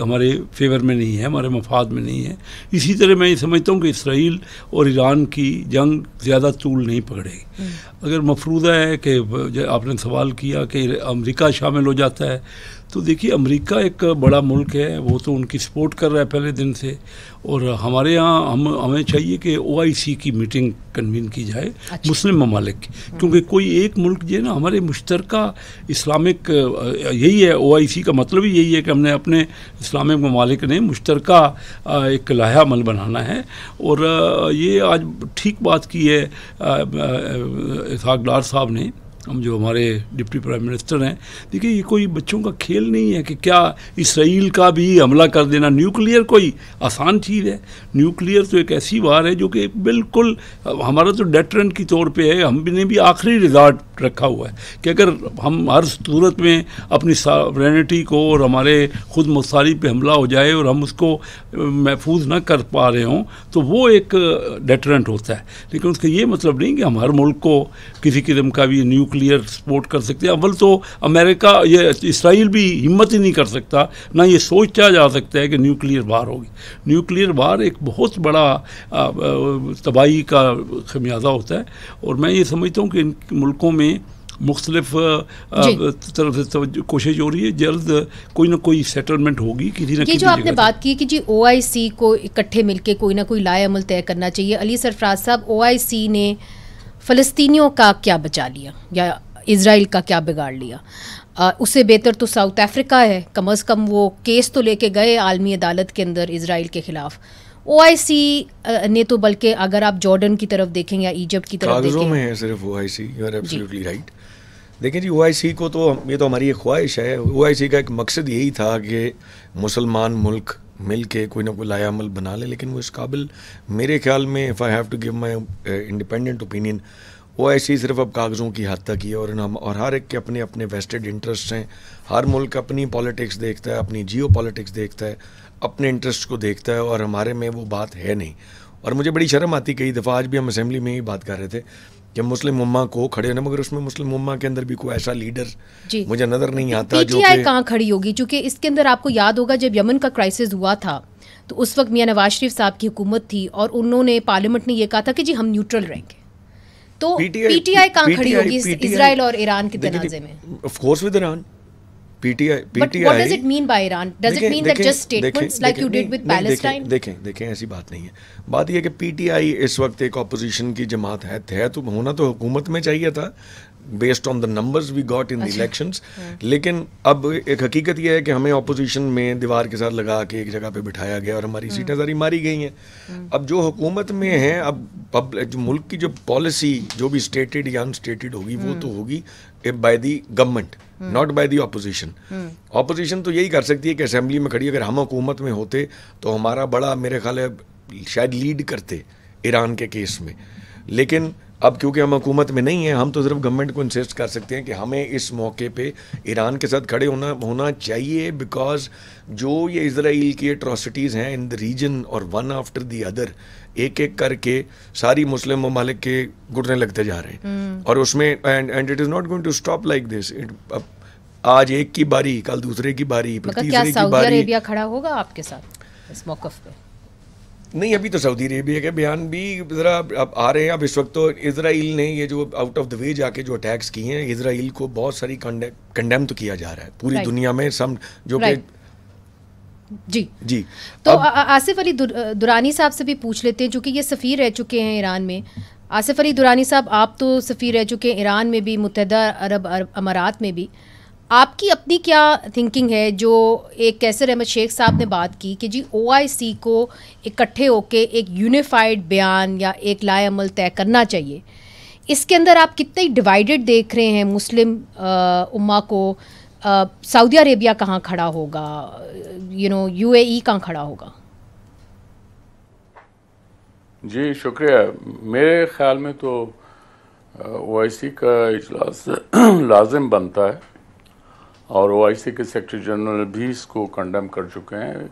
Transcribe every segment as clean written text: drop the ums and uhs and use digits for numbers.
ہمارے فیور میں نہیں ہے، ہمارے مفاد میں نہیں ہے. اسی طرح میں یہ سمجھتا ہوں کہ اسرائیل اور ایران کی جنگ زیادہ طول نہیں پکڑے گی. اگر مفروضہ ہے کہ آپ نے سوال کیا کہ امریکہ شامل ہو جاتا ہے، تو دیکھیے امریکہ ایک بڑا ملک ہے، وہ تو ان کی سپورٹ کر رہا ہے پہلے دن سے، اور ہمارے ہاں ہمیں چاہیے کہ OIC کی میٹنگ کنوین کی جائے مسلم ممالک کی، کیونکہ کوئی ایک ملک جو ہے نا ہمارے مشترکہ اسلامک، یہی ہے OIC کا مطلب ہی یہی ہے کہ ہم نے اپنے اسلامک ممالک نے مشترکہ ایک لائحہ عمل بنانا ہے. اور یہ آج ٹھیک بات کی ہے اسحاق ڈار صاحب نے، ہم جو ہمارے ڈپٹی پرائم منسٹر ہیں. دیکھیے یہ کوئی بچوں کا کھیل نہیں ہے کہ کیا اسرائیل کا بھی حملہ کر دینا. نیوکلیئر کوئی آسان چیز ہے؟ نیوکلیئر تو ایک ایسی وار ہے جو کہ بالکل ہمارا تو ڈیٹرنٹ کی طور پہ ہے. ہم نے بھی آخری ریزارٹ رکھا ہوا ہے کہ اگر ہم ہر صورت میں اپنی ساورینٹی کو اور ہمارے خود مختاری پہ حملہ ہو جائے اور ہم اس کو محفوظ نہ کر پا رہے ہوں تو وہ ایک ڈیٹرنٹ ہوتا ہے. لیکن اس کا یہ مطلب نہیں کہ ہم ہر ملک کو کسی قسم کا بھی نیوکلیئر سپورٹ کر سکتے ہیں. اول تو امریکہ، یہ اسرائیل بھی ہمت ہی نہیں کر سکتا، نہ یہ سوچا جا سکتا ہے کہ نیوکلیئر وار ہوگی. نیوکلیئر وار ایک بہت بڑا تباہی کا خمیازہ ہوتا ہے. اور میں یہ سمجھتا ہوں کہ ان ملکوں میں مختلف طرف سے کوشش ہو رہی ہے، جلد کوئی نہ کوئی سیٹلمنٹ ہوگی کسی نہ کسی. یہ جو آپ نے بات کی کہ جی OIC کو اکٹھے مل کے کوئی نہ کوئی لائحہ عمل طے کرنا چاہیے. علی سرفراز صاحب، OIC نے فلسطینیوں کا کیا بچا لیا یا اسرائیل کا کیا بگاڑ لیا؟ اس سے بہتر تو ساؤتھ افریقہ ہے، کم از کم وہ کیس تو لے کے گئے عالمی عدالت کے اندر اسرائیل کے خلاف. OIC نے تو بلکہ اگر آپ جارڈن کی طرف دیکھیں یا ایجپٹ کی طرف دیکھیں، کاغذوں میں ہے صرف OIC. You are absolutely right. دیکھیں جی OIC کو تو یہ تو ہماری ایک خواہش ہے. OIC کا ایک مقصد یہی تھا کہ مسلمان ملک مل کے کوئی نہ کوئی لائحہ عمل بنا لے، لیکن وہ اس قابل میرے خیال میں، if I have to give my independent opinion, OIC صرف اب کاغذوں کی حد تک ہی ہے. اور ہر ایک کے اپنے اپنے ویسٹڈ انٹرسٹ ہیں. ہر ملک اپنی پالیٹکس دیکھتا ہے، اپنی جیو پالیٹکس دیکھتا ہے، اپنے انٹرسٹ کو دیکھتا ہے، اور ہمارے میں وہ بات ہے نہیں. اور مجھے بڑی شرم آتی، کئی دفعہ آج بھی ہم اسمبلی میں ہی بات کر رہے تھے کہ مسلم امہ کو کھڑے ہونے، مگر اس میں مسلم امہ کے اندر بھی کوئی ایسا لیڈر مجھے نظر نہیں آتا جو PTI کہاں کھڑی ہوگی. چونکہ اس کے اندر آپ کو یاد ہوگا جب یمن کا کرائسس ہوا تھا تو اس وقت میاں نواز شریف صاحب کی حکومت تھی اور انہوں نے پارلیمنٹ نے یہ کہا تھا کہ جی ہم نیوٹرل رہیں گے. تو PTI کہاں کھڑی ہوگی اسرائیل اور ایران کے تنازع میں؟ Of course with Iran. But what does it mean by Iran? Does it mean that just statements like you did with Palestine? دیکھیں ایسی بات نہیں ہے. بات یہ ہے کہ PTI اس وقت ایک اپوزیشن کی جماعت ہے تو ہونا تو حکومت میں چاہیے تھا based on the numbers we got in the elections. لیکن اب ایک حقیقت یہ ہے کہ ہمیں اپوزیشن میں دیوار کے ساتھ لگا کے ایک جگہ پہ بٹھایا گیا اور ہماری سیٹیں ساری ماری گئی ہیں. اب جو حکومت میں ہیں، اب جو ملک کی جو پالیسی جو بھی اسٹیٹڈ یا انسٹیٹڈ ہوگی وہ تو ہوگی by the government, not by the opposition. Opposition تو یہی کر سکتی ہے کہ اسمبلی میں کھڑی، اگر ہم حکومت میں ہوتے تو ہمارا بڑا میرے خیال ہے شاید لیڈ کرتے ایران کے کیس میں. لیکن اب کیونکہ ہم حکومت میں نہیں ہیں، ہم تو صرف گورنمنٹ کو انسسٹ کر سکتے ہیں کہ ہمیں اس موقع پہ ایران کے ساتھ کھڑے ہونا چاہیے، بیکاز جو یہ اسرائیل کی اٹراسٹیز ہیں ان دا ریجن اور ون آفٹر دی ادر، ایک ایک کر کے ساری مسلم ممالک کے گھٹنے لگتے جا رہے ہیں. اور اس میں and it is not going to stop like this. آج ایک کی باری، کل دوسرے کی باری، پھر تیسرے کی باری. کیا سعودی عربیہ کھڑا ہوگا آپ کے ساتھ اس موقف پہ؟ نہیں، ابھی تو سعودی عربیہ کے بیان بھی ذرا اب آ رہے ہیں. اب اس وقت تو اسرائیل نے یہ جو آؤٹ آف دا وے جا کے جو اٹیکس کیے ہیں، اسرائیل کو بہت ساری کنڈیم تو کیا جا رہا ہے پوری دنیا میں، سم جو کہ جی. تو آصف علی درانی صاحب سے بھی پوچھ لیتے ہیں، چونکہ یہ سفیر رہ چکے ہیں ایران میں. آصف علی درانی صاحب، آپ تو سفیر رہ چکے ہیں ایران میں بھی، متحدہ عرب امارات میں بھی. آپ کی اپنی کیا تھنکنگ ہے؟ جو ایک کیسر احمد شیخ صاحب نے بات کی کہ جی OIC کو اکٹھے ہو کے ایک یونیفائڈ بیان یا ایک لائحہ عمل طے کرنا چاہیے، اس کے اندر آپ کتنے ڈیوائیڈڈ دیکھ رہے ہیں مسلم امہ کو؟ سعودی عربیہ کہاں کھڑا ہوگا؟ UAE کہاں کھڑا ہوگا؟ جی شکریہ. میرے خیال میں تو OIC کا اجلاس لازم بنتا ہے، اور OIC کے سیکرٹری جنرل بھی اس کو کنڈیم کر چکے ہیں.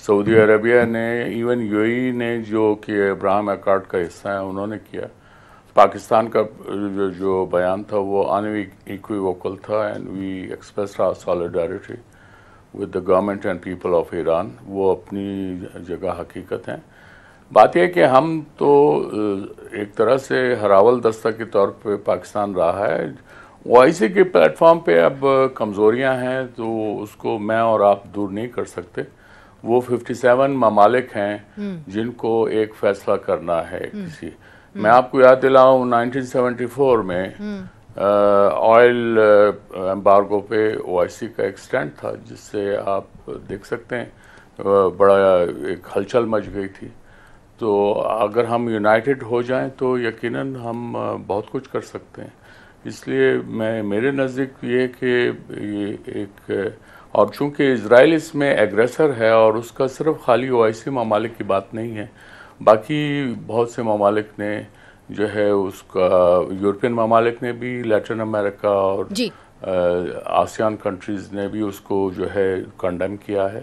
سعودی عربیہ نے، ایون UAE نے جو کہ ابراہیم اکارڈ کا حصہ ہے، انہوں نے کیا. پاکستان کا جو بیان تھا وہ ان ایکویوکل تھا، and we expressed our solidarity with the government and people of Iran, وہ اپنی جگہ حقیقت ہیں. بات یہ ہے کہ ہم تو ایک طرح سے ہراول دستہ کے طور پہ پاکستان رہا ہے. OIC کے پلیٹ فارم پہ اب کمزوریاں ہیں تو اس کو میں اور آپ دور نہیں کر سکتے. وہ 57 ممالک ہیں جن کو ایک فیصلہ کرنا ہے کسی. میں آپ کو یاد دلاؤں 1974 میں آئل ایمبارگو پہ OIC کا ایک سٹینڈ تھا جس سے آپ دیکھ سکتے ہیں بڑا ایک ہلچل مچ گئی تھی. تو اگر ہم یونائٹڈ ہو جائیں تو یقیناً ہم بہت کچھ کر سکتے ہیں. اس لیے میرے نزدیک یہ کہ یہ ایک اور چونکہ اسرائیل اس میں ایگریسر ہے اور اس کا صرف خالی OIC ممالک کی بات نہیں ہے, باقی بہت سے ممالک نے جو ہے اس کا یورپین ممالک نے بھی, لیٹن امریکہ اور آسیان کنٹریز نے بھی اس کو جو ہے کنڈیم کیا ہے.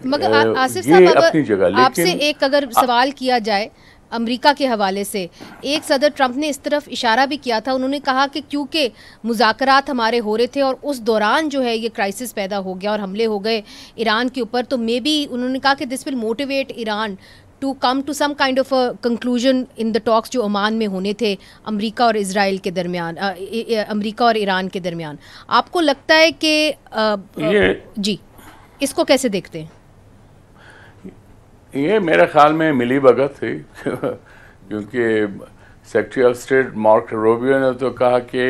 مگر آصف صاحب آپ سے ایک اگر سوال کیا جائے امریکہ کے حوالے سے, ایک صدر ٹرمپ نے اس طرف اشارہ بھی کیا تھا, انہوں نے کہا کہ کیونکہ مذاکرات ہمارے ہو رہے تھے اور اس دوران جو ہے یہ کرائسس پیدا ہو گیا اور حملے ہو گئے ایران کے اوپر, تو مے بی انہوں نے کہا کہ this will motivate Iran to come to some kind of conclusion in the talks جو عمان میں ہونے تھے امریکہ اور اسرائیل کے درمیان, امریکہ اور ایران کے درمیان. آپ کو لگتا ہے کہ جی اس کو کیسے دیکھتے ہیں؟ یہ میرے خیال میں ملی بھگت تھی کیونکہ secretary of state mark Rubio نے تو کہا کہ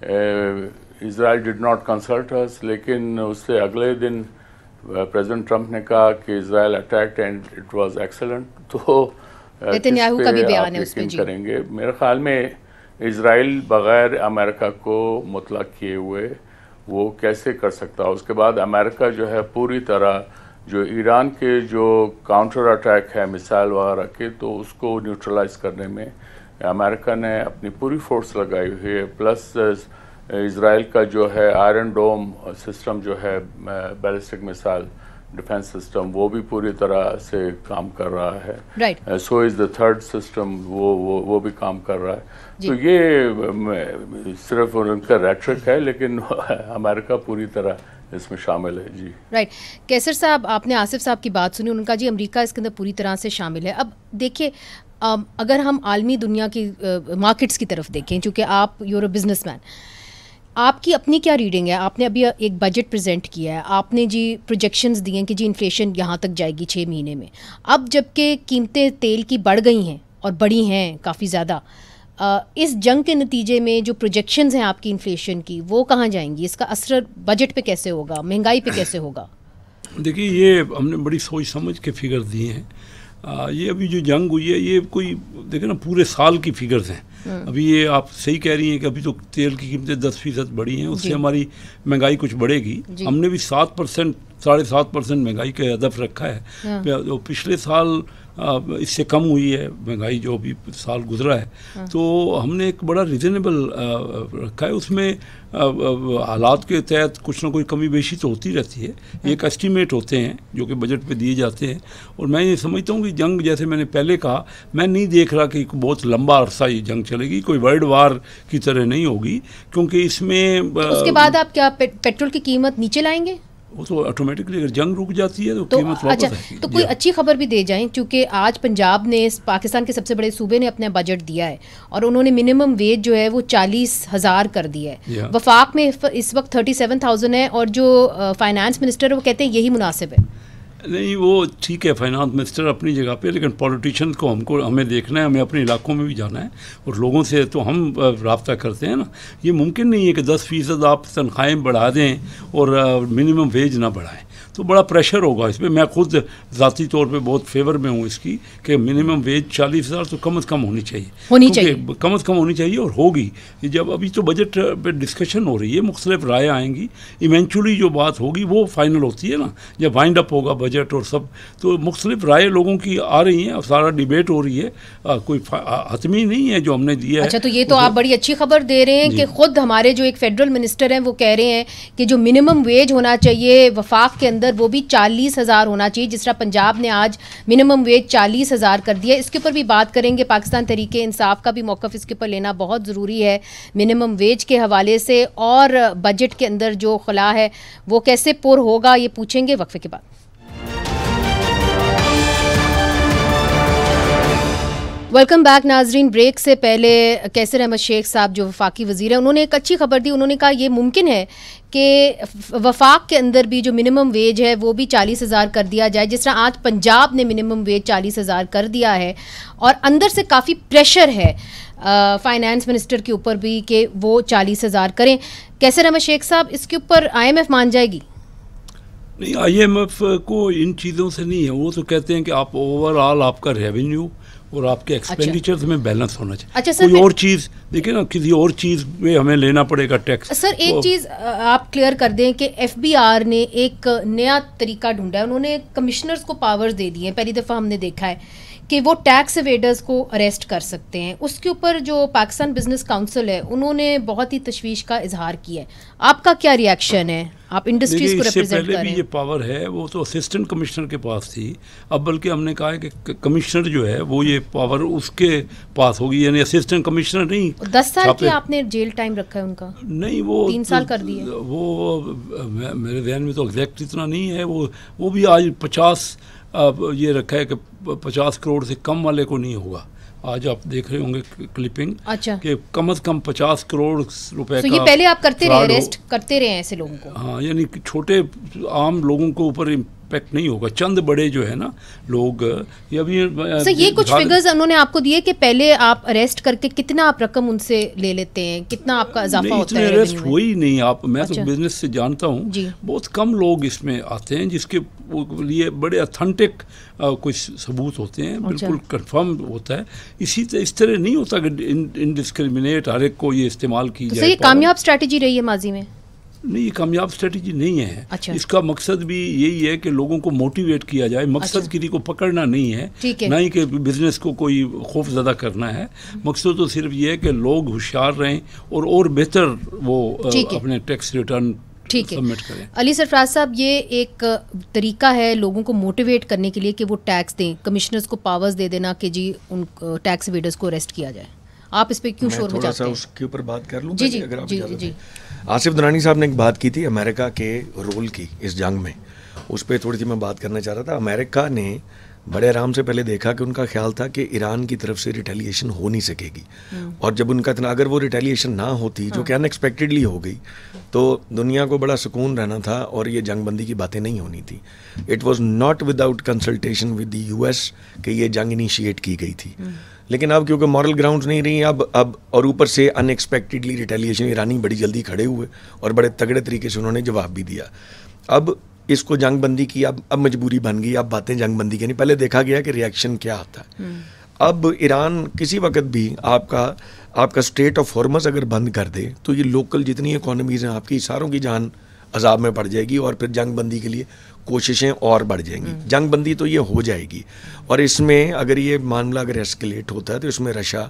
اسرائیل ڈڈ ناٹ کنسلٹ اس, لیکن اس سے اگلے دن پریزیڈنٹ ٹرمپ نے کہا کہ Israel attacked and it was excellent. تو نیتنیاہو کا بھی بیان ہے اس پہ کریں گے. میرے خیال میں اسرائیل بغیر امریکہ کو مطلق کیے ہوئے وہ کیسے کر سکتا. اس کے بعد امریکہ جو ہے پوری طرح جو ایران کے جو کاؤنٹر اٹیک ہے میسائل وغیرہ کے, تو اس کو نیوٹرلائز کرنے میں امریکہ نے اپنی پوری فورس لگائی ہوئی ہے. پلس اسرائیل کا جو ہے آئرن ڈوم سسٹم جو ہے بیلسٹک میسائل ڈیفنس سسٹم, وہ بھی پوری طرح سے کام کر رہا ہے. سو از دا تھرڈ سسٹم, وہ بھی کام کر رہا ہے. تو یہ صرف ان کا ریٹرک ہے, لیکن امریکہ پوری طرح اس میں شامل ہے. جی رائٹ. کیسر صاحب آپ نے آصف صاحب کی بات سنی, انہوں نے کہا جی امریکہ اس کے اندر پوری طرح سے شامل ہے. اب دیکھیے اگر ہم عالمی دنیا کی مارکیٹس کی طرف دیکھیں, چونکہ آپ یور اے بزنس مین, آپ کی اپنی کیا ریڈنگ ہے؟ آپ نے ابھی ایک بجٹ پریزنٹ کیا ہے, آپ نے جی پروجیکشنز دیے ہیں کہ جی انفلیشن یہاں تک جائے گی 6 مہینے میں. اب جب کہ قیمتیں تیل کی بڑھ گئی ہیں اور بڑھی ہیں کافی زیادہ, اس جنگ کے نتیجے میں جو پروجیکشنز ہیں آپ کی انفلیشن کی وہ کہاں جائیں گی؟ اس کا اثر بجٹ پہ کیسے ہوگا, مہنگائی پہ کیسے ہوگا؟ دیکھیے یہ ہم نے بڑی سوچ سمجھ کے فگر دیے ہیں. یہ ابھی جو جنگ ہوئی ہے یہ کوئی دیکھیں نا پورے سال کی فگرز ہیں. ابھی یہ آپ صحیح کہہ رہی ہیں کہ ابھی تو تیل کی قیمتیں 10% بڑھی ہیں, اس سے ہماری مہنگائی کچھ بڑھے گی. ہم نے بھی 7% 7.5% مہنگائی کا ہدف رکھا ہے. پچھلے سال اس سے کم ہوئی ہے مہنگائی جو ابھی سال گزرا ہے, تو ہم نے ایک بڑا ریزنیبل رکھا ہے. اس میں حالات کے تحت کچھ نہ کوئی کمی بیشی تو ہوتی رہتی ہے. ایک ایسٹیمیٹ ہوتے ہیں جو کہ بجٹ پہ دیے جاتے ہیں, اور میں یہ سمجھتا ہوں کہ جنگ جیسے میں نے پہلے کہا, میں نہیں دیکھ رہا کہ بہت لمبا عرصہ یہ جنگ چلے گی, کوئی ورلڈ وار کی طرح نہیں ہوگی, کیونکہ اس میں اس کے بعد آپ کیا پیٹرول کی قیمت نیچے لائیں گے؟ وہ تو آٹومیٹکلی اگر جنگ رک جاتی ہے تو قیمت واپس آئے گی. تو کوئی اچھی خبر بھی دے جائیں, چونکہ آج پنجاب نے پاکستان کے سب سے بڑے صوبے نے اپنا بجٹ دیا ہے اور انہوں نے منیمم ویج جو ہے وہ 40,000 کر دیا ہے. وفاق میں اس وقت 37,000 ہے, اور جو فائنانس منسٹر ہے وہ کہتے ہیں یہی مناسب ہے. نہیں وہ ٹھیک ہے فائنانس منسٹر اپنی جگہ پہ, لیکن پولیٹیشین کو ہمیں دیکھنا ہے, ہمیں اپنے علاقوں میں بھی جانا ہے, اور لوگوں سے تو ہم رابطہ کرتے ہیں نا. یہ ممکن نہیں ہے کہ 10% آپ تنخواہیں بڑھا دیں اور منیمم ویج نہ بڑھائیں, تو بڑا پریشر ہوگا اس پہ. میں خود ذاتی طور پہ بہت فیور میں ہوں اس کی کہ منیمم ویج 40,000 تو کم از کم ہونی چاہیے, کم از کم ہونی چاہیے, اور ہوگی. جب ابھی تو بجٹ پہ ڈسکشن ہو رہی ہے, مختلف رائے آئیں گی, ایونچولی جو بات ہوگی وہ فائنل ہوتی ہے نا, جب وائنڈ اپ ہوگا بجٹ اور سب, تو مختلف رائے لوگوں کی آ رہی ہیں اور سارا ڈیبیٹ ہو رہی ہے, کوئی حتمی نہیں ہے جو ہم نے دیا ہے. اچھا, تو یہ تو آپ بڑی اچھی خبر دے رہے ہیں کہ خود ہمارے جو ایک فیڈرل منسٹر ہیں وہ کہہ رہے ہیں کہ جو منیمم ویج ہونا چاہیے وفاق کے اندر اندر وہ بھی 40,000 ہونا چاہیے، جس طرح پنجاب نے آج منیمم ویج 40,000 کر دیا. اس کے اوپر بھی بات کریں گے. پاکستان تحریک انصاف کا بھی موقف اس کے اوپر لینا بہت ضروری ہے منیمم ویج کے حوالے سے، اور بجٹ کے اندر جو خلا ہے وہ کیسے پر ہوگا یہ پوچھیں گے وقفے کے بعد. ویلکم بیک ناظرین. بریک سے پہلے کیسر احمد شیخ صاحب جو وفاقی وزیر ہیں، انہوں نے ایک اچھی خبر دی. انہوں نے کہا یہ ممکن ہے کہ وفاق کے اندر بھی جو منیمم ویج ہے وہ بھی 40,000 کر دیا جائے، جس طرح آج پنجاب نے منیمم ویج 40,000 کر دیا ہے، اور اندر سے کافی پریشر ہے فائنانس منسٹر کے اوپر بھی کہ وہ 40,000 کریں. کیسر احمد شیخ صاحب، اس کے اوپر IMF مان جائے گی؟ نہیں، IMF کو ان چیزوں سے نہیں ہے. وہ تو کہتے ہیں کہ آپ اوور آل آپ کا ریونیو اور آپ کے ایکسپینڈیچرز میں بیلنس ہونا چاہیے. اچھا سر، کوئی اور چیز دیکھیں نا، کسی اور چیز پہ ہمیں لینا پڑے گا ٹیکس. سر ایک چیز آپ کلیئر کر دیں کہ FBR نے ایک نیا طریقہ ڈھونڈا ہے. انہوں نے کمشنرز کو پاورز دے دی ہیں. پہلی دفعہ ہم نے دیکھا ہے کہ وہ ٹیکس ایویڈرز کو اریسٹ کر سکتے ہیں. اس کے اوپر جو پاکستان بزنس کاؤنسل ہے انہوں نے بہت ہی تشویش کا اظہار کیا ہے. آپ کا کیا ریئیکشن ہے؟ آپ انڈسٹریز کو ریپرزینٹ کر رہے ہیں. پہلے بھی یہ پاور ہے، وہ تو اسسٹنٹ کمشنر کے پاس تھی. اب بلکہ ہم نے کہا ہے کہ کمشنر جو ہے وہ یہ پاور اس کے پاس ہوگی، یعنی اسسٹنٹ کمشنر نہیں. 10 سال کی آپ نے جیل ٹائم رکھا ہے ان کا؟ نہیں، وہ 3 سال کر دیے. وہ میرے ذہن میں تو ایگزیکٹ اتنا نہیں ہے. وہ بھی آج 50 یہ رکھا ہے کہ 50 کروڑ سے کم والے کو نہیں ہوگا. آج آپ دیکھ رہے ہوں گے کلپنگ کہ کم از کم 50 کروڑ روپے کا. یہ پہلے آپ کرتے رہے، اریسٹ کرتے رہے ہیں ایسے لوگوں کو. ہاں، یعنی چھوٹے عام لوگوں کو اوپر امپیکٹ نہیں ہوگا. چند بڑے جو ہے نا لوگ یہ کچھ فگرز انہوں نے آپ کو دیے کہ پہلے آپ اریسٹ کر کے کتنا آپ رقم ان سے لے لیتے ہیں، کتنا آپ کا اضافہ ہوتا ہے؟ اریسٹ ہوئی نہیں. آپ میں تو بزنس سے جانتا ہوں، بہت کم لوگ اس میں آتے ہیں جس کے لیے بڑے اتھینٹک کچھ ثبوت ہوتے ہیں، بالکل کنفرم ہوتا ہے. اس طرح نہیں ہوتا کہ انڈسکریمنیٹ ہر ایک کو یہ استعمال کی جائے. یہ کامیاب اسٹریٹجی رہی ہے ماضی میں؟ نہیں، یہ کامیاب اسٹریٹجی نہیں ہے. اچھا. اس کا مقصد بھی یہی ہے کہ لوگوں کو موٹیویٹ کیا جائے. مقصد کسی کو پکڑنا نہیں ہے، نہ ہی کہ بزنس کو کوئی خوف زدہ کرنا ہے. مقصد تو صرف یہ ہے کہ لوگ ہوشیار رہیں اور بہتر وہ اپنے ٹیکس ریٹرن سبمٹ کریں. علی سرفراز صاحب، یہ ایک طریقہ ہے لوگوں کو موٹیویٹ کرنے کے لیے کہ وہ ٹیکس دیں، کمشنرز کو پاورز دے دینا کہ جی ان ٹیکس ایویڈرز کو اریسٹ کیا جائے. آپ اس پہ کیوں شور مچاتے ہیں؟ اس کے اوپر بات کر لوں. جی. آصف درانی صاحب نے ایک بات کی تھی امریکہ کے رول کی اس جنگ میں، اس پہ تھوڑی سی میں بات کرنا چاہ رہا تھا. امریکہ نے بڑے آرام سے پہلے دیکھا کہ ان کا خیال تھا کہ ایران کی طرف سے ریٹیلیشن ہو نہیں سکے گی، اور جب ان کا اگر وہ ریٹیلیشن نہ ہوتی جو کہ ان ایکسپیکٹڈلی ہو گئی تو دنیا کو بڑا سکون رہنا تھا اور یہ جنگ بندی کی باتیں نہیں ہونی تھی. It was not without consultation with the US کہ یہ جنگ انیشیٹ کی گئی تھی. لیکن اب کیونکہ مورل گراؤنڈز نہیں رہی اب اور اوپر سے ان ایکسپیکٹڈلی ریٹیلیشن، ایرانی بڑی جلدی کھڑے ہوئے اور بڑے تگڑے طریقے سے انہوں نے جواب بھی دیا. اب اس کو جنگ بندی کی اب مجبوری بن گئی. اب باتیں جنگ بندی کی نہیں، پہلے دیکھا گیا کہ ریئیکشن کیا آتا ہے. اب ایران کسی وقت بھی آپ کا اسٹریٹ آف ہارمز اگر بند کر دے تو یہ لوکل جتنی اکانومیز ہیں آپ کی ساروں کی جان عذاب میں پڑ جائے گی، اور پھر جنگ بندی کے لیے کوششیں اور بڑھ جائیں گی. جنگ بندی تو یہ ہو جائے گی، اور اس میں اگر یہ معاملہ اگر ایسکلیٹ ہوتا ہے تو اس میں رشیا،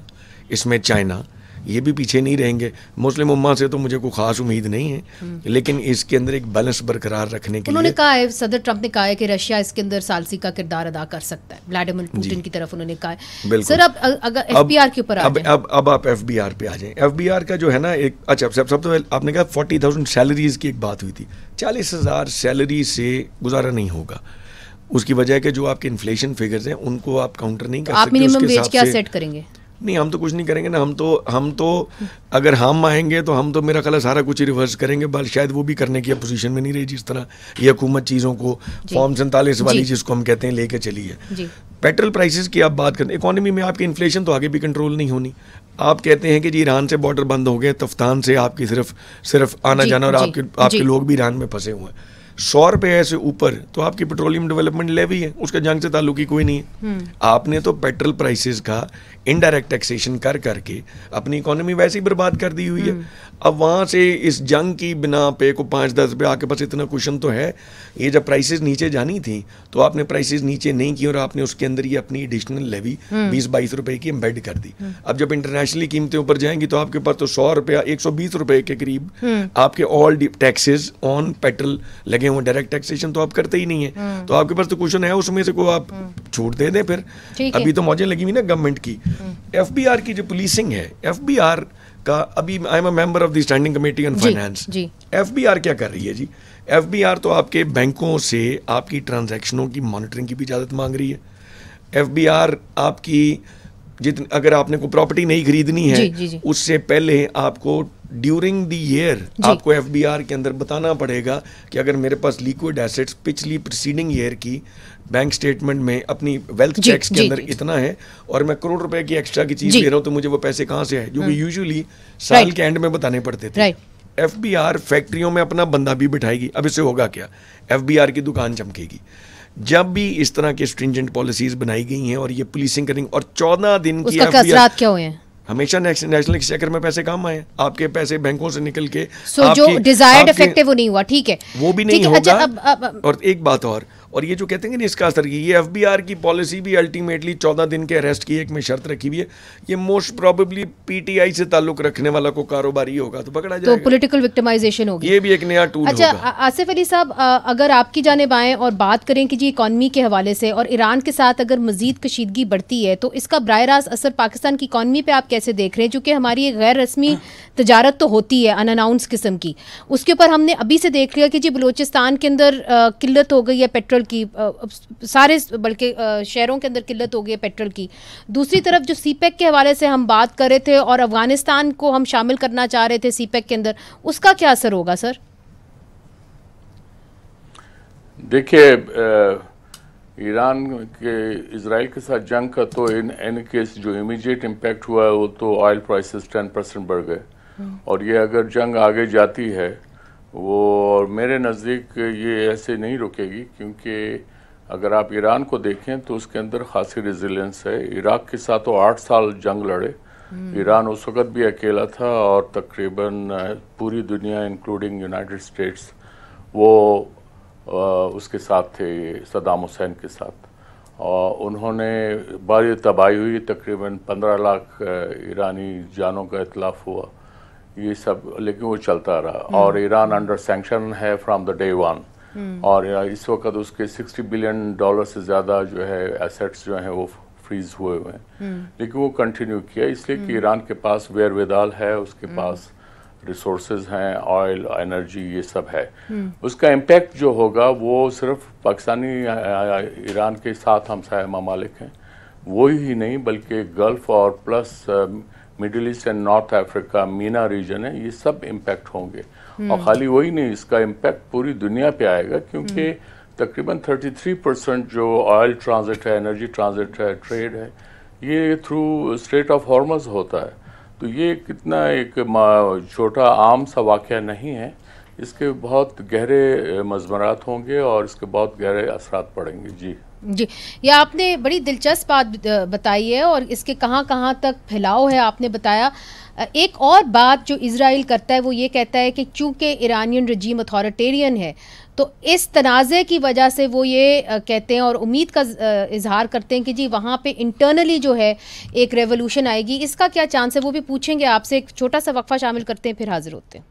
اس میں چائنا، یہ بھی پیچھے نہیں رہیں گے. مسلم امہ سے تو مجھے کوئی خاص امید نہیں ہے، لیکن اس کے اندر ایک بیلنس برقرار رکھنے کے لیے انہوں نے کہا ہے، صدر ٹرمپ نے کہا ہے کہ رشیا اس کے اندر ثالثی کا کردار ادا کر سکتا ہے. ولاڈیمیر پوٹن کی طرف انہوں نے کہا ہے. سر اب اگر FBR کے اوپر اب آپ FBR پہ آ جائیں. FBR کا جو ہے نا ایک اچھا سب تو آپ نے کہا 40,000 سیلریز کی ایک بات ہوئی تھی. 40,000 سیلری سے گزارا نہیں ہوگا. اس کی وجہ ہے کہ جو آپ کے انفلیشن فگرز ہیں ان کو آپ کاؤنٹر نہیں کر سکتے. آپ منیمم ویج کیا سیٹ کریں گے؟ نہیں، ہم تو کچھ نہیں کریں گے نا. ہم تو اگر ہم آئیں گے تو ہم تو میرا خیال ہے سارا کچھ ریورس کریں گے. بل شاید وہ بھی کرنے کی پوزیشن میں نہیں رہی جس طرح یہ حکومت چیزوں کو فارم 47 والی جس کو ہم کہتے ہیں لے کے چلی ہے. پیٹرول پرائسز کی آپ بات کریں، اکانومی میں آپ کی انفلیشن تو آگے بھی کنٹرول نہیں ہونی. آپ کہتے ہیں کہ جی ایران سے بارڈر بند ہو گئے، تفتان سے آپ کی صرف آنا جانا، اور آپ کے لوگ بھی ایران میں پھنسے ہوئے ہیں. 100 روپے سے اوپر تو آپ کی پیٹرولیم ڈیولپمنٹ لیوی ہے، اس کا جنگ سے تعلق ہی کوئی نہیں ہے. آپ نے تو پیٹرول پرائسز کا انڈائریکٹ ٹیکسیشن کر کے اپنی اکانومی ویسے ہی برباد کر دی ہوئی ہے. اب وہاں سے اس جنگ کی بنا پہ کو 5-10 روپے آپ کے پاس اتنا کوشن تو ہے. یہ جب پرائسز نیچے جانی تھی تو آپ نے پرائسز نیچے نہیں کی اور آپ نے اس کے اندر یہ اپنی ایڈیشنل لیوی 20-22 روپے کی امبیڈ کر دی. اب جب انٹرنیشنلی قیمتیں اوپر جائیں گی تو آپ کے پاس تو 100 روپے 120 روپے کے قریب آپ کے آل ٹیکسز آن پیٹرول لگے لگے ہوں, ڈائریکٹ ٹیکسیشن تو آپ کرتے ہی نہیں ہیں, تو آپ کے پاس تو کوشچن ہے اس میں سے کوئی آپ چھوٹ دے دیں. پھر ابھی تو موجیں لگی ہوئی نا گورنمنٹ کی. ایف بی آر کی جو پولیسنگ ہے, ایف بی آر کا ابھی I am a member of the standing committee on finance. F B R کیا کر رہی ہے جی؟ ایف بی آر تو آپ کے بینکوں سے آپ کی ٹرانزیکشنوں کی مانیٹرنگ کی بھی اجازت مانگ رہی ہے. ایف بی آر آپ کی اگر آپ نے کوئی پراپرٹی نہیں خریدنی ہے اس سے پہلے آپ کو ڈیورنگ دی ایئر آپ کو ایف بی آر کے اندر بتانا پڑے گا کہ اگر میرے پاس لیکوڈ ایسٹس پچھلی پریسیڈنگ ایئر کی بینک سٹیٹمنٹ میں اپنی ویلتھ چیکس کے اندر اتنا ہے اور میں کروڑ روپے کی ایکسٹرا کی چیز لے رہا ہوں تو مجھے وہ پیسے کہاں سے ہے, جو کہ یوزلی سال کے اینڈ میں بتانے پڑتے تھے. ایف بی آر فیکٹریوں میں اپنا بندہ بھی بٹھائے گی. اب اس سے ہوگا کیا؟ ایف بی آر کی دکان چمکے گی. جب بھی اس طرح کے اسٹرینجنٹ پالیسیز بنائی گئی ہیں اور یہ پولیسنگ کریں اور 14 دن کی ایف بی آر کیا ہوئے ہیں, ہمیشہ نیشنل ایکسچیکر میں پیسے کام آئے ہیں, آپ کے پیسے بینکوں سے نکل کے جو ڈیزائرڈ افیکٹو وہ نہیں ہوا. ٹھیک ہے, وہ بھی نہیں ہوگا. اور ایک بات اور یہ جو کہتے ہیں کہ اس کا اثر یہ ایف بی آر کی پالیسی بھی الٹیمیٹلی 14 دن کے اریسٹ کی ایک میں شرط رکھی ہوئی ہے. یہ most probably P T I سے تعلق رکھنے والا کو کاروباری ہوگا تو پکڑا جائے گا, تو پولیٹیکل وکٹمائزیشن ہوگی. یہ بھی ایک نیا ٹول ہوگا. اچھا آصف علی صاحب, اگر آپ کی جانب آئیں اور بات کریں کہ جی اکانومی کے حوالے سے اور ایران کے ساتھ اگر مزید کشیدگی بڑھتی ہے تو اس کا براہ راست اثر پاکستان کی اکانومی پہ آپ کیسے دیکھ رہے ہیں؟ چونکہ ہماری ایک غیر رسمی تجارت تو ہوتی ہے ان اناؤنس قسم کی, اس کے اوپر ہم نے ابھی سے دیکھ لیا کہ جی بلوچستان کے اندر قلت ہو گئی ہے پیٹرول کی, سارے بلکہ شہروں کے اندر قلت ہو گئی ہے پیٹرول کی. دوسری طرف جو سی پیک کے حوالے سے ہم بات کر رہے تھے اور افغانستان کو ہم شامل کرنا چاہ رہے تھے سی پیک کے اندر, اس کا کیا اثر ہوگا سر؟ دیکھیے ایران کے اسرائیل کے ساتھ جنگ کا تو ان کیس جو امیجیٹ امپیکٹ ہوا ہے وہ تو آئل پرائسز 10% بڑھ گئے, اور یہ اگر جنگ آگے جاتی ہے وہ میرے نزدیک یہ ایسے نہیں رکے گی, کیونکہ اگر آپ ایران کو دیکھیں تو اس کے اندر خاصی ریزیلینس ہے. عراق کے ساتھ وہ 8 سال جنگ لڑے, ایران اس وقت بھی اکیلا تھا اور تقریباً پوری دنیا انکلوڈنگ یونائٹڈ اسٹیٹس وہ اس کے ساتھ تھے صدام حسین کے ساتھ, اور انہوں نے بڑی تباہی ہوئی, تقریباً 15 لاکھ ایرانی جانوں کا اتلاف ہوا, یہ سب, لیکن وہ چلتا رہا. اور ایران انڈر سینکشن ہے فرام دا ڈے ون, اور اس وقت اس کے $60 بلین سے زیادہ جو ہے ایسیٹس جو ہیں وہ فریز ہوئے ہوئے ہیں, لیکن وہ کنٹینیو کیا اس لیے کہ ایران کے پاس ویر ودال ہے, اس کے پاس ریسورسز ہیں, آئل, انرجی, یہ سب ہے. اس کا امپیکٹ جو ہوگا وہ صرف پاکستانی ایران کے ساتھ ہمسایہ ممالک ہیں وہی ہی نہیں, بلکہ گلف اور plus Middle East and North Africa, MENA region ہے, یہ سب امپیکٹ ہوں گے. اور خالی وہی نہیں, اس کا امپیکٹ پوری دنیا پہ آئے گا, کیونکہ تقریباً 33% جو آئل ٹرانزٹ ہے, انرجی ٹرانزٹ ہے, ٹریڈ ہے, یہ تھرو اسٹریٹ آف ہارمز ہوتا ہے. تو یہ کتنا ایک چھوٹا عام سا واقعہ نہیں ہے, اس کے بہت گہرے مضمرات ہوں گے اور اس کے بہت گہرے اثرات پڑیں گے. جی یہ آپ نے بڑی دلچسپ بات بتائی ہے اور اس کے کہاں کہاں تک پھیلاؤ ہے آپ نے بتایا. ایک اور بات جو اسرائیل کرتا ہے وہ یہ کہتا ہے کہ چونکہ ایرانین رجیم اتھارٹیرین ہے تو اس تنازع کی وجہ سے وہ یہ کہتے ہیں اور امید کا اظہار کرتے ہیں کہ جی وہاں پہ انٹرنلی جو ہے ایک ریولوشن آئے گی. اس کا کیا چانس ہے وہ بھی پوچھیں گے آپ سے. ایک چھوٹا سا وقفہ شامل کرتے ہیں پھر حاضر ہوتے ہیں.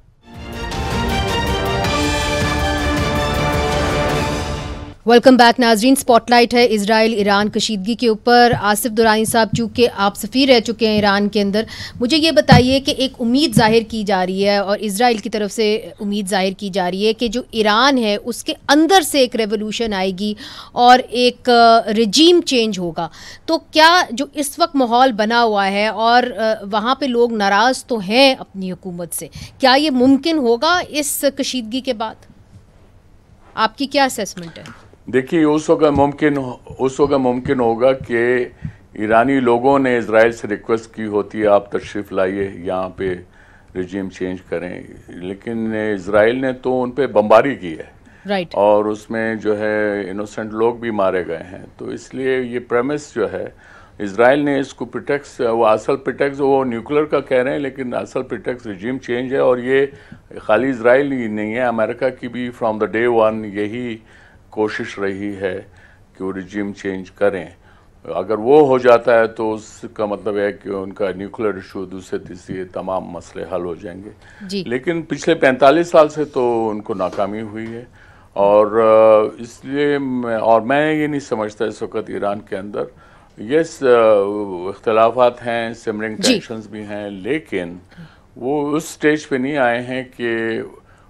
ویلکم بیک ناظرین. اسپاٹ لائٹ ہے اسرائیل ایران کشیدگی کے اوپر. آصف درانی صاحب, چونکہ آپ سفیر رہ چکے ہیں ایران کے اندر, مجھے یہ بتائیے کہ ایک امید ظاہر کی جا رہی ہے اور اسرائیل کی طرف سے امید ظاہر کی جا رہی ہے کہ جو ایران ہے اس کے اندر سے ایک ریولوشن آئے گی اور ایک رجیم چینج ہوگا. تو کیا جو اس وقت ماحول بنا ہوا ہے اور وہاں پہ لوگ ناراض تو ہیں اپنی حکومت سے, کیا یہ ممکن ہوگا اس کشیدگی کے بعد؟ آپ کی کیا اسیسمنٹ ہے؟ دیکھیے اس وقت ممکن ہوگا کہ ایرانی لوگوں نے اسرائیل سے ریکویسٹ کی ہوتی ہے آپ تشریف لائیے یہاں پہ رجیم چینج کریں, لیکن اسرائیل نے تو ان پہ بمباری کی ہے اور اس میں جو ہے انوسنٹ لوگ بھی مارے گئے ہیں. تو اس لیے یہ پریمس جو ہے اسرائیل نے اس کو پریٹیکس, وہ اصل پریٹیکس وہ نیوکلر کا کہہ رہے ہیں لیکن اصل پریٹیکس رجیم چینج ہے. اور یہ خالی اسرائیل ہی نہیں ہے, امریکہ کی بھی فرام دا ڈے ون یہی کوشش رہی ہے کہ وہ رجیم چینج کریں. اگر وہ ہو جاتا ہے تو اس کا مطلب ہے کہ ان کا نیوکلر ایشو دوسرے تیسرے تمام مسئلے حل ہو جائیں گے. لیکن پچھلے 45 سال سے تو ان کو ناکامی ہوئی ہے اور اس لیے اور میں یہ نہیں سمجھتا اس وقت ایران کے اندر یس اختلافات ہیں, سمرنگ ٹینشنز بھی ہیں, لیکن وہ اس سٹیج پہ نہیں آئے ہیں کہ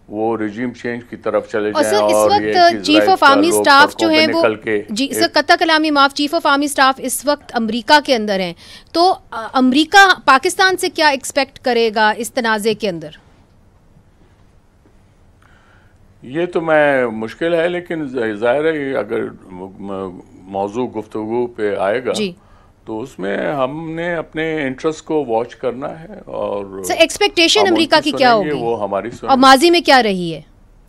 وہ رجیم چینج کی طرف چلے جائیں. اور اس وقت چیف آف آرمی سٹاف جو ہیں وہ جی سر قطع کلامی معاف, چیف آف آرمی سٹاف اس وقت امریکہ کے اندر ہیں, تو امریکہ پاکستان سے کیا ایکسپیکٹ کرے گا اس تنازع کے اندر؟ یہ تو میں مشکل ہے, لیکن ظاہر ہے اگر موضوع گفتگو پہ آئے گا تو اس میں ہم نے اپنے انٹرسٹ کو واچ کرنا ہے. اور ایکسپیکٹیشن امریکہ کی کیا ہوگی وہ ہماری اور ماضی میں کیا رہی ہے؟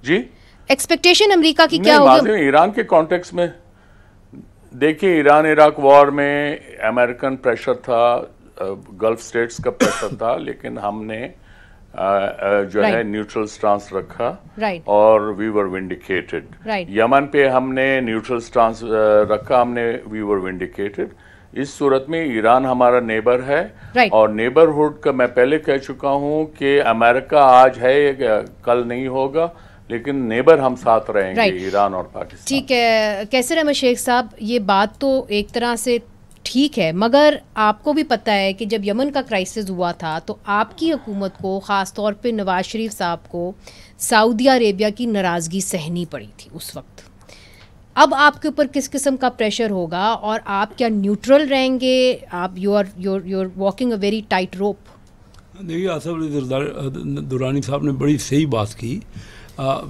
جی ایکسپیکٹیشن امریکہ کی کیا ہوگی ماضی میں ایران کے کانٹیکس میں؟ دیکھیے ایران عراق وار میں امریکن پریشر تھا, گلف سٹیٹس کا پریشر تھا, لیکن ہم نے جو ہے نیوٹرل سٹانس رکھا اور وی ور ونڈیکیٹڈ. یمن پہ ہم نے نیوٹرل سٹانس رکھا, ہم نے وی ور ونڈیکیٹڈ. اس صورت میں ایران ہمارا نیبر ہے, اور نیبرہڈ کا میں پہلے کہہ چکا ہوں کہ امریکہ آج ہے کل نہیں ہوگا, لیکن نیبر ہم ساتھ رہیں گے ایران اور پاکستان. ٹھیک ہے کیسر احمد شیخ صاحب, یہ بات تو ایک طرح سے ٹھیک ہے, مگر آپ کو بھی پتہ ہے کہ جب یمن کا کرائسس ہوا تھا تو آپ کی حکومت کو, خاص طور پہ نواز شریف صاحب کو, سعودی عربیہ کی ناراضگی سہنی پڑی تھی اس وقت. اب آپ کے اوپر کس قسم کا پریشر ہوگا اور آپ کیا نیوٹرل رہیں گے؟ آپ you are walking a very tight rope. دیکھیے آصف علی درانی صاحب نے بڑی صحیح بات کی.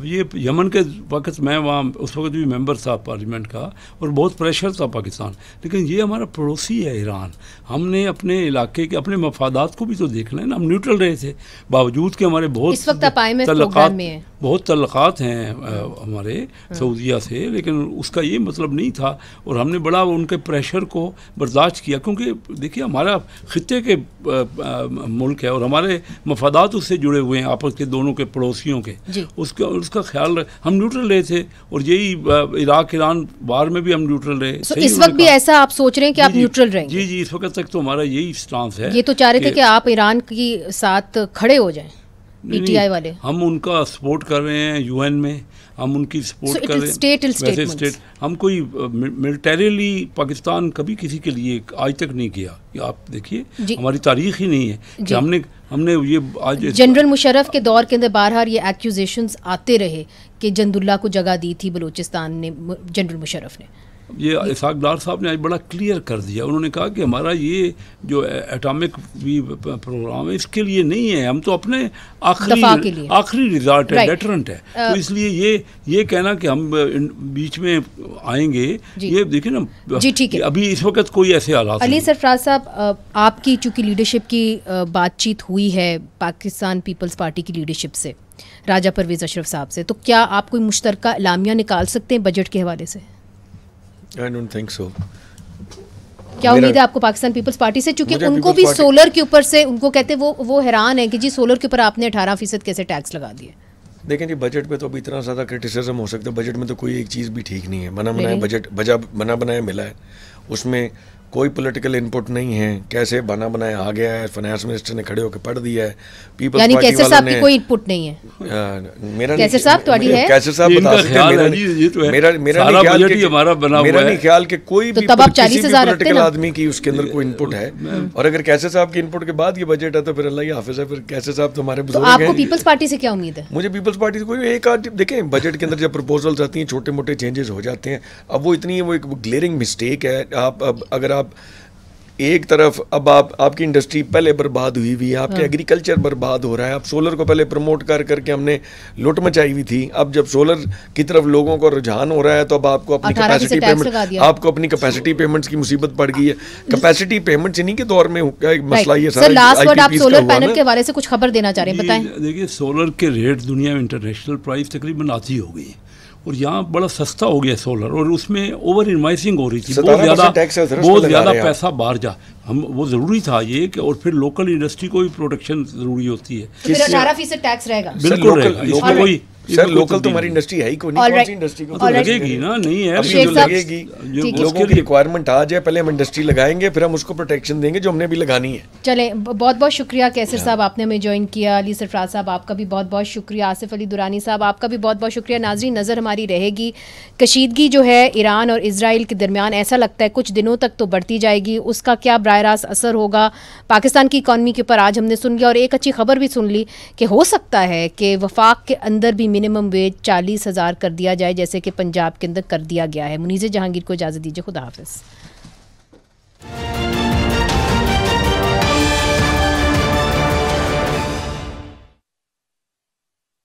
یہ یمن کے وقت میں وہاں اس وقت بھی ممبر تھا پارلیمنٹ کا, اور بہت پریشر تھا پاکستان, لیکن یہ ہمارا پڑوسی ہے ایران. ہم نے اپنے علاقے کے اپنے مفادات کو بھی تو دیکھنا ہے نا. ہم نیوٹرل رہے تھے باوجود کہ ہمارے بہت تعلقات ہیں ہمارے سعودیہ سے, لیکن اس کا یہ مطلب نہیں تھا, اور ہم نے بڑا ان کے پریشر کو برداشت کیا, کیونکہ دیکھیے ہمارا خطے کے ملک ہے اور ہمارے مفادات اس سے جڑے ہوئے ہیں آپس کے, دونوں کے پڑوسیوں کے. اس کا خیال ہم نیوٹرل رہے تھے, اور یہی عراق ایران وار میں بھی ہم نیوٹرل رہے. اس وقت بھی ایسا آپ سوچ رہے ہیں کہ آپ نیوٹرل رہیں گے؟ جی اس وقت تک تو ہمارا یہی سٹانس ہے. یہ تو چاہ رہے تھے کہ آپ ایران کی ساتھ کھڑے ہو جائیں, پی ٹی آئی والے. ہم ان کا سپورٹ کر رہے ہیں یو این میں, ہم ان کی سپورٹ کر رہے ہیں. ویسے ہم کوئی ملٹریلی پاکستان کبھی کسی کے لیے آج تک نہیں کیا. آپ دیکھیے ہماری تاریخ ہی نہیں ہے کہ ہم نے یہ آج جنرل مشرف کے دور کے اندر بہرحال یہ ایکوزیشنز آتے رہے کہ جند اللہ کو جگہ دی تھی بلوچستان نے جنرل مشرف نے. یہ اسحاق ڈار صاحب نے آج بڑا کلیئر کر دیا. انہوں نے کہا کہ ہمارا یہ جو ایٹامک پروگرام ہے اس کے لیے نہیں ہے, ہم تو اپنے آخری ریزارٹ ہے, ڈیٹرنٹ ہے. تو اس لیے یہ کہنا کہ ہم بیچ میں آئیں گے, یہ دیکھیں نا ابھی اس وقت کوئی ایسے حالات. علی سرفراز صاحب, آپ کی چونکہ لیڈرشپ کی بات چیت ہوئی ہے پاکستان پیپلز پارٹی کی لیڈرشپ سے, راجہ پرویز اشرف صاحب سے, تو کیا آپ کوئی مشترکہ اعلامیہ نکال سکتے ہیں بجٹ کے حوالے سے؟ I don't think so. کیا امید ہے آپ کو پاکستان پیپلز پارٹی سے, چونکہ ان کو بھی سولر کے اوپر سے ان کو کہتے وہ حیران ہیں کہ جی سولر کے اوپر آپ نے 18% کیسے ٹیکس لگا دیے. دیکھیں جی بجٹ پہ تو ابھی اتنا زیادہ کرٹیسزم ہو سکتا ہے. بجٹ میں تو کوئی ایک چیز بھی ٹھیک نہیں ہے. بنا بنایا ملا ہے, اس میں کوئی پولیٹیکل انپٹ نہیں ہے. کیسے بنا بنایا آ گیا ہے, فائنانس منسٹر نے کھڑے ہو کے پڑھ دیا ہے. پیپلز یعنی پارٹی کیسر صاحب کی کوئی انپٹ نہیں ہے. کیسر صاحب تواڈی ہے, کیسر صاحب بتا سکتے ہیں. میرا نہیں خیال کہ کوئی بھی کسی بھی پولیٹیکل آدمی کی اس کے اندر کوئی انپٹ ہے. اور اگر کیسر صاحب کی انپٹ کے بعد یہ بجٹ ہے تو پھر اللہ حافظ ہے. پھر کیسر صاحب تو ہمارے بزرگ ہیں. آپ کو پیپلز پارٹی سے کیا امید ہے؟ مجھے پیپلز پارٹی سے کوئی ایک دیکھیں بجٹ کے اندر جب پرپوزلز آتی ہیں چھوٹے موٹے چینجز ہو جاتے ہیں. اب وہ اتنی وہ ایک گلیئرنگ مسٹیک ہے. اگر آپ ایک طرف اب آپ کی انڈسٹری پہلے برباد ہوئی ہے, آپ کے ایگریکلچر برباد ہو رہا ہے. اب سولر کو پہلے پروموٹ کر کے ہم نے لوٹ مچائی ہوئی تھی. اب جب سولر کی طرف لوگوں کو رجحان ہو رہا ہے تو اب آپ کو اپنی کیپیسٹی پیمنٹس کی مصیبت پڑ گئی ہے. کیپیسٹی پیمنٹس انہی کے دور میں مسئلہ یہ سر. لاسٹ ورڈ آپ سولر پینل کے حوالے سے کچھ خبر دینا چاہ رہے ہیں, بتائیں. دیکھیے سولر کے ریٹ دنیا میں انٹرنیشنل پرائز تقریباً آتی ہو گئی, اور یہاں بڑا سستا ہو گیا سولر, اور اس میں اوور انوائسنگ ہو رہی تھی. بہت زیادہ پیسہ باہر جا, وہ ضروری تھا یہ کہ, اور پھر لوکل انڈسٹری کو بھی پروٹیکشن ضروری ہوتی ہے. 18% ٹیکس رہے گا, بالکل رہے گا. اس میں کوئی سر لوکل تو ہماری انڈسٹری ہے ہی کوئی نہیں, کون سی انڈسٹری کو تو لگے گی نا, نہیں ہے ابھی شیخ جو صاحب، لگے گی ٹھیک ہے. لوگوں کی ریکوائرمنٹ آ جائے, پہلے ہم انڈسٹری لگائیں گے, پھر ہم اس کو پروٹیکشن دیں گے جو ہم نے بھی لگانی ہے. چلیں, بہت بہت شکریہ کیسر صاحب, آپ نے ہمیں جوائن کیا. علی سرفراز صاحب آپ کا بھی بہت بہت شکریہ. آصف علی درانی صاحب آپ کا بھی بہت بہت شکریہ. ناظرین, نظر ہماری رہے گی کشیدگی جو ہے ایران اور اسرائیل کے درمیان, ایسا لگتا ہے کچھ دنوں تک تو بڑھتی جائے گی. اس کا کیا براہ راست اثر ہوگا پاکستان کی اکانومی کے اوپر آج ہم نے سن لیا, اور ایک اچھی خبر بھی سن لی کہ ہو سکتا ہے کہ وفاق کے اندر بھی منیمم ویج 40,000 کر دیا جائے, جیسے کہ پنجاب کے اندر کر دیا گیا ہے. منیزہ جہانگیر کو اجازت دیجیے, خدا حافظ.